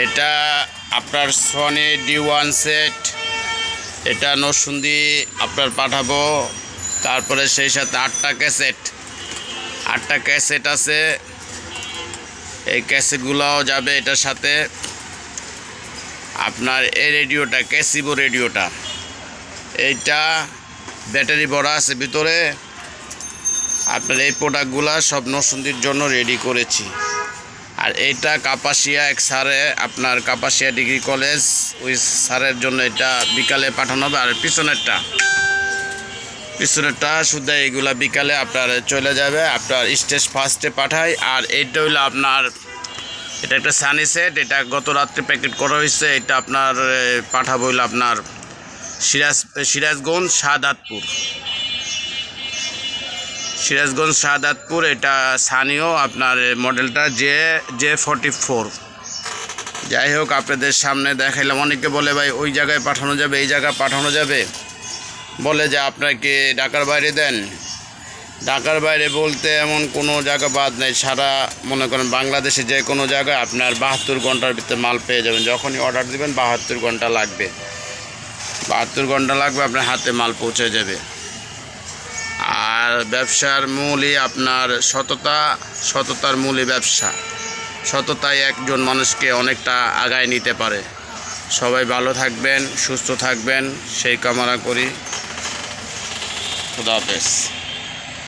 এটা আপনার Sony D1 set, এটা নরসিংদী আপনার পাঠাবো। তারপরে সেই সাথে 8টা ক্যাসেট আছে, এই ক্যাসেটগুলোও যাবে এটার সাথে। আপনার এই রেডিওটা ক্যাসিবো রেডিওটা, এইটা ব্যাটারি ভরা আছে ভিতরে। আপনার এই প্রোডাক্টগুলা সব নরসিংদীর জন্য রেডি করেছি। আর এইটা কাপাসিয়া এক স্যারে, আপনার কাপাসিয়া ডিগ্রি কলেজ, ওই স্যারের জন্য এটা বিকালে পাঠানো হবে। আর পিছনেরটা শুধু এইগুলা বিকালে আপনার চলে যাবে, আপনার স্টেজ ফার্স্টে পাঠাই। আর এইটা হইলো আপনার, এটা একটা সানি সেট, এটা গত রাত্রে প্যাকেট করা হয়েছে। এটা আপনার পাঠাবো হইলো আপনার সিরাজগঞ্জ শাহাদাতপুর। এটা সানিও আপনার মডেলটা J44। যাই হোক, আপনাদের সামনে দেখাইলাম। অনেকে বলে ভাই ওই জায়গায় পাঠানো যাবে, এই জায়গায় পাঠানো যাবে, বলে যে আপনাকে ঢাকার বাইরে দেন। ঢাকার বাইরে বলতে এমন কোনো জায়গা বাদ নেই, সারা মনে করেন বাংলাদেশে যে কোনো জায়গায় আপনার 72 ঘন্টার ভিতরে মাল পেয়ে যাবেন। যখনই অর্ডার দেবেন 72 ঘন্টা লাগবে, আপনার হাতে মাল পৌঁছে যাবে। আর ব্যবসার মূলই আপনার সততার মূলই ব্যবসা। সততাই একজন মানুষকে অনেকটা আগায় নিতে পারে। সবাই ভালো থাকবেন, সুস্থ থাকবেন, সেই কামনা করি। খুদা হাফেজ।